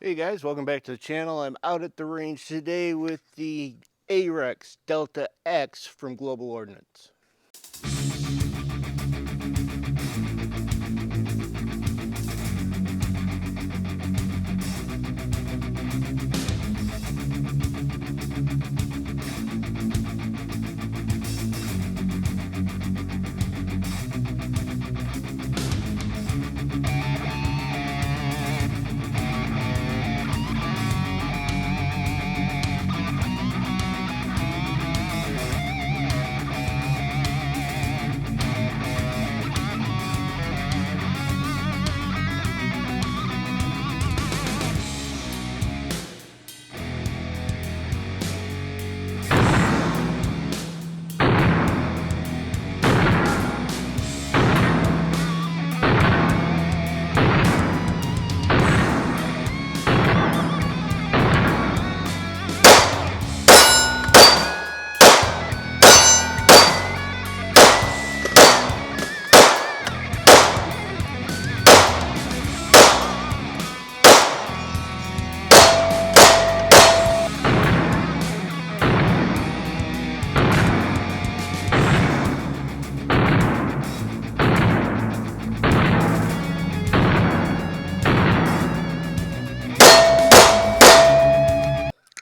Hey guys, welcome back to the channel. I'm out at the range today with the Arex Delta X from Global Ordnance.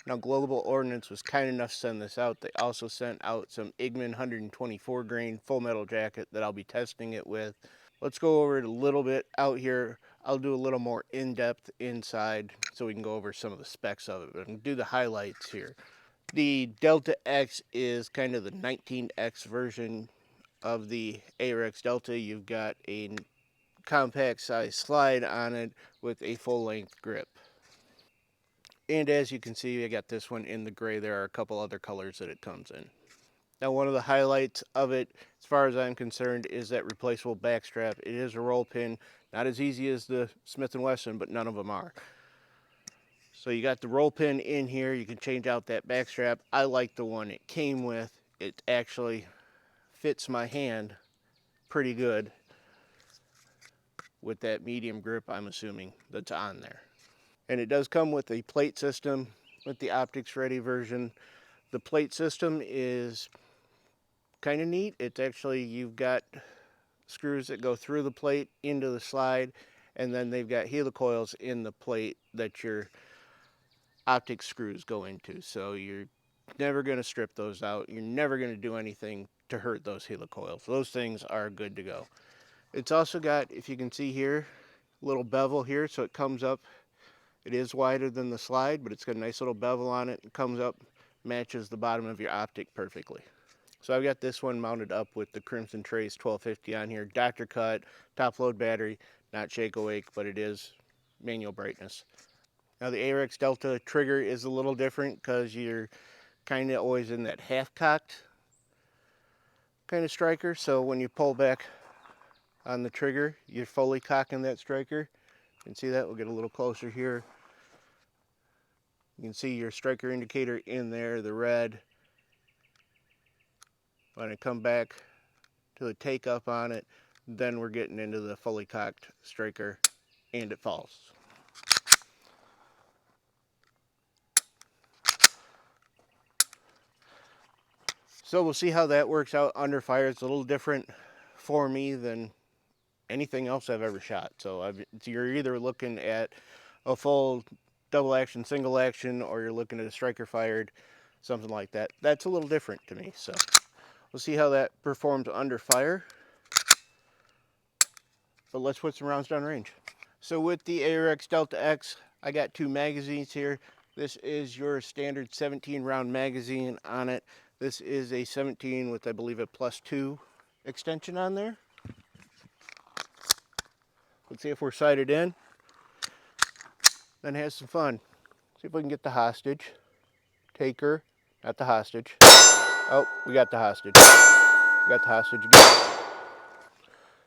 Now Global Ordnance was kind enough to send this out. They also sent out some Igman 124 grain full metal jacket that I'll be testing it with. Let's go over it a little bit out here. I'll do a little more in-depth inside so we can go over some of the specs of it and do the highlights here. The Delta X is kind of the 19X version of the Arex Delta. You've got a compact size slide on it with a full length grip. And as you can see, I got this one in the gray. There are a couple other colors that it comes in. Now, one of the highlights of it, as far as I'm concerned, is that replaceable backstrap. It is a roll pin, not as easy as the Smith & Wesson, but none of them are. So you got the roll pin in here. You can change out that backstrap. I like the one it came with. It actually fits my hand pretty good with that medium grip, I'm assuming, that's on there. And it does come with a plate system with the optics ready version. The plate system is kind of neat. It's actually, you've got screws that go through the plate into the slide, and then they've got helicoils in the plate that your optic screws go into. So you're never going to strip those out. You're never going to do anything to hurt those helicoils. Those things are good to go. It's also got, if you can see here, a little bevel here, so it comes up. It is wider than the slide, but it's got a nice little bevel on it. It comes up, matches the bottom of your optic perfectly. So I've got this one mounted up with the Crimson Trace 1250 on here. Dr. Cut, top load battery, not shake awake, but it is manual brightness. Now the Arex Delta trigger is a little different because you're kind of always in that half-cocked kind of striker. So when you pull back on the trigger, you're fully cocking that striker. You can see that. We'll get a little closer here. You can see your striker indicator in there, the red. When I come back to the take up on it, then we're getting into the fully cocked striker, and it falls. So we'll see how that works out under fire. It's a little different for me than anything else I've ever shot. So you're either looking at a full double action, single action, or you're looking at a striker fired, something like that. That's a little different to me. So we'll see how that performs under fire. But let's put some rounds down range. So with the Arex Delta X, I got two magazines here. This is your standard 17 round magazine on it. This is a 17 with, I believe, a +2 extension on there. Let's see if we're sighted in. Then have some fun. See if we can get the hostage. Take her, not the hostage. Oh, we got the hostage. We got the hostage again.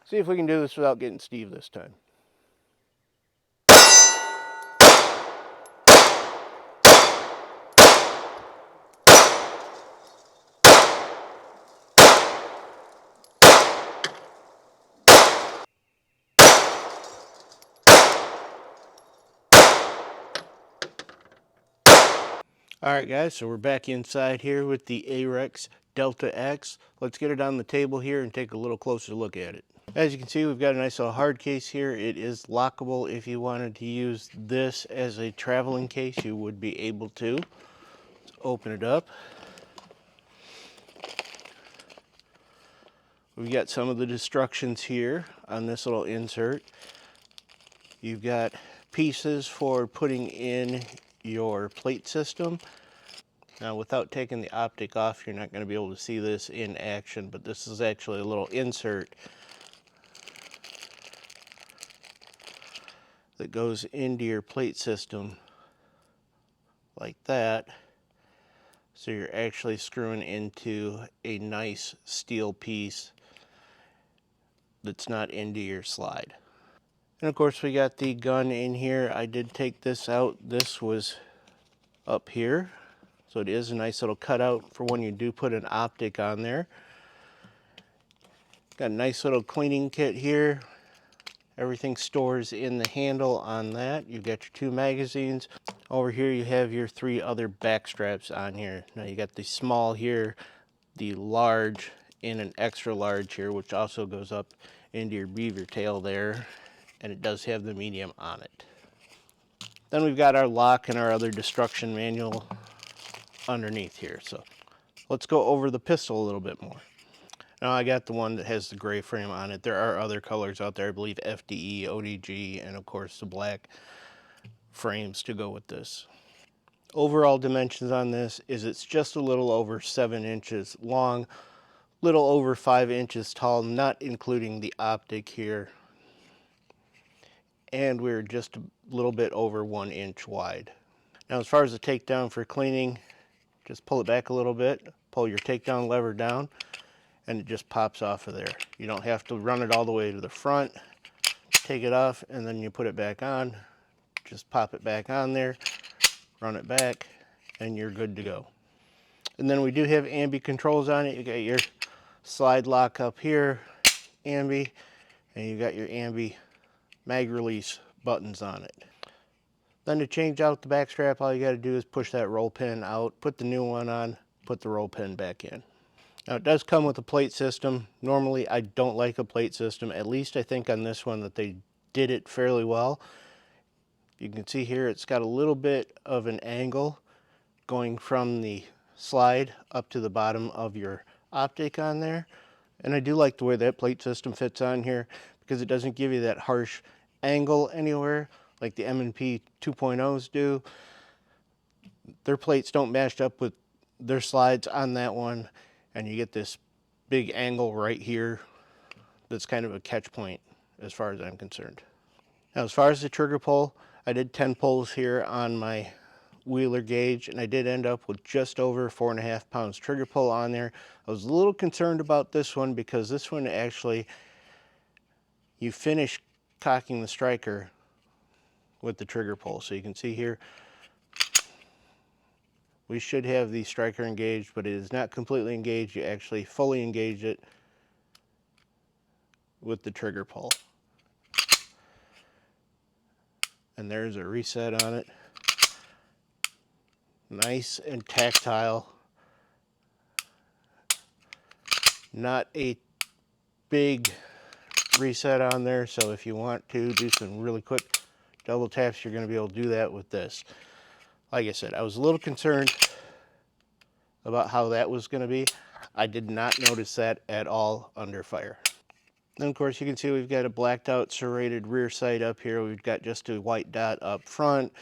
See if we can do this without getting Steve this time. Alright guys, so we're back inside here with the Arex Delta X. Let's get it on the table here and take a little closer look at it. As you can see, we've got a nice little hard case here. It is lockable. If you wanted to use this as a traveling case, you would be able to. Let's open it up. We've got some of the instructions here on this little insert. You've got pieces for putting in your plate system. Now, without taking the optic off, you're not going to be able to see this in action, but this is actually a little insert that goes into your plate system like that. So you're actually screwing into a nice steel piece that's not into your slide. And of course, we got the gun in here. I did take this out. This was up here. So it is a nice little cutout for when you do put an optic on there. Got a nice little cleaning kit here. Everything stores in the handle on that. You've got your 2 magazines. Over here you have your 3 other back straps on here. Now you got the small here, the large, and an extra large here, which also goes up into your beaver tail there. And it does have the medium on it. Then we've got our lock and our other destruction manual underneath here. So let's go over the pistol a little bit more. Now I got the one that has the gray frame on it. There are other colors out there, I believe FDE, ODG, and of course the black frames to go with this. Overall dimensions on this is it's just a little over 7 inches long, little over 5 inches tall, not including the optic here. And we're just a little bit over 1 inch wide. Now as far as the takedown for cleaning, just pull it back a little bit, pull your takedown lever down, and it just pops off of there. You don't have to run it all the way to the front, take it off, and then you put it back on. Just pop it back on there, run it back, and you're good to go. And then we do have ambi controls on it. You got your slide lock up here, ambi, and you got your ambi mag release buttons on it. Then to change out the back strap, all you got to do is push that roll pin out, put the new one on, put the roll pin back in. Now it does come with a plate system. Normally I don't like a plate system. At least I think on this one that they did it fairly well. You can see here it's got a little bit of an angle going from the slide up to the bottom of your optic on there. And I do like the way that plate system fits on here because it doesn't give you that harsh angle anywhere like the M&P 2.0s do. Their plates don't match up with their slides on that one. And you get this big angle right here that's kind of a catch point as far as I'm concerned. Now as far as the trigger pull, I did 10 pulls here on my Wheeler gauge, and I did end up with just over 4.5 pounds trigger pull on there. I was a little concerned about this one because this one actually, you finish cocking the striker with the trigger pull. So you can see here, we should have the striker engaged, but it is not completely engaged. You actually fully engage it with the trigger pull. And there's a reset on it. Nice and tactile. Not a big reset on there, so if you want to do some really quick double taps, you're going to be able to do that with this. Like I said, I was a little concerned about how that was going to be. I did not notice that at all under fire. Then of course you can see we've got a blacked out serrated rear sight up here. We've got just a white dot up front.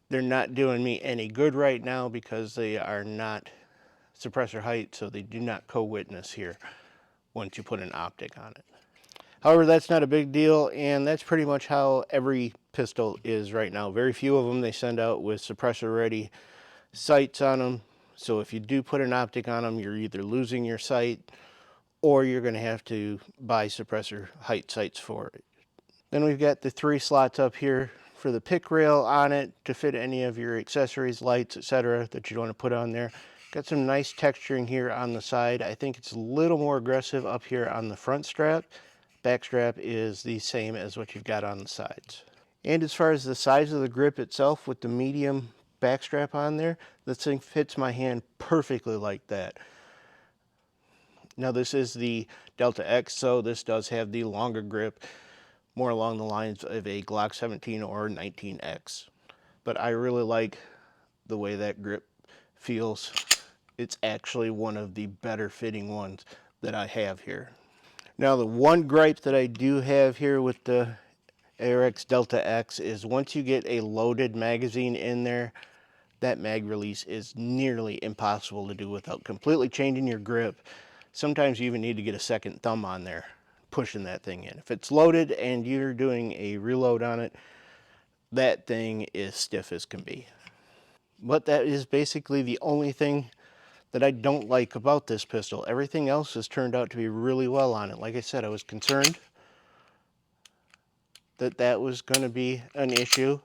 They're not doing me any good right now because they are not suppressor height, so they do not co-witness here once you put an optic on it. However, that's not a big deal, and that's pretty much how every pistol is right now. Very few of them they send out with suppressor ready sights on them. So if you do put an optic on them, you're either losing your sight or you're going to have to buy suppressor height sights for it. Then we've got the 3 slots up here for the pick rail on it to fit any of your accessories, lights, etc. that you want to put on there. Got some nice texturing here on the side. I think it's a little more aggressive up here on the front strap. Back strap is the same as what you've got on the sides. And as far as the size of the grip itself with the medium back strap on there, this thing fits my hand perfectly like that. Now this is the Delta X, so this does have the longer grip, more along the lines of a Glock 17 or 19X. But I really like the way that grip feels. It's actually one of the better fitting ones that I have here. Now the one gripe that I do have here with the Arex Delta X is once you get a loaded magazine in there, that mag release is nearly impossible to do without completely changing your grip. Sometimes you even need to get a second thumb on there, pushing that thing in. If it's loaded and you're doing a reload on it, that thing is stiff as can be. But that is basically the only thing that I don't like about this pistol. Everything else has turned out to be really well on it. Like I said, I was concerned that that was going to be an issue.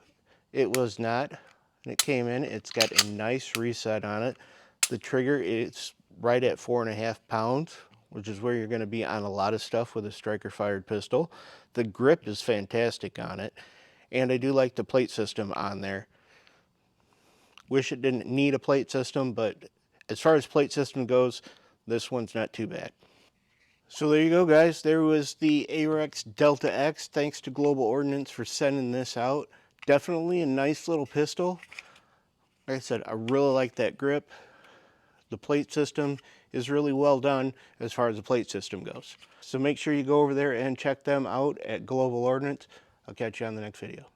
It was not. And it came in. It's got a nice reset on it. The trigger is right at 4.5 pounds, which is where you're going to be on a lot of stuff with a striker fired pistol. The grip is fantastic on it. And I do like the plate system on there. Wish it didn't need a plate system, but as far as plate system goes, this one's not too bad. So there you go, guys. There was the Arex Delta X. Thanks to Global Ordnance for sending this out. Definitely a nice little pistol. Like I said, I really like that grip. The plate system is really well done as far as the plate system goes. So make sure you go over there and check them out at Global Ordnance. I'll catch you on the next video.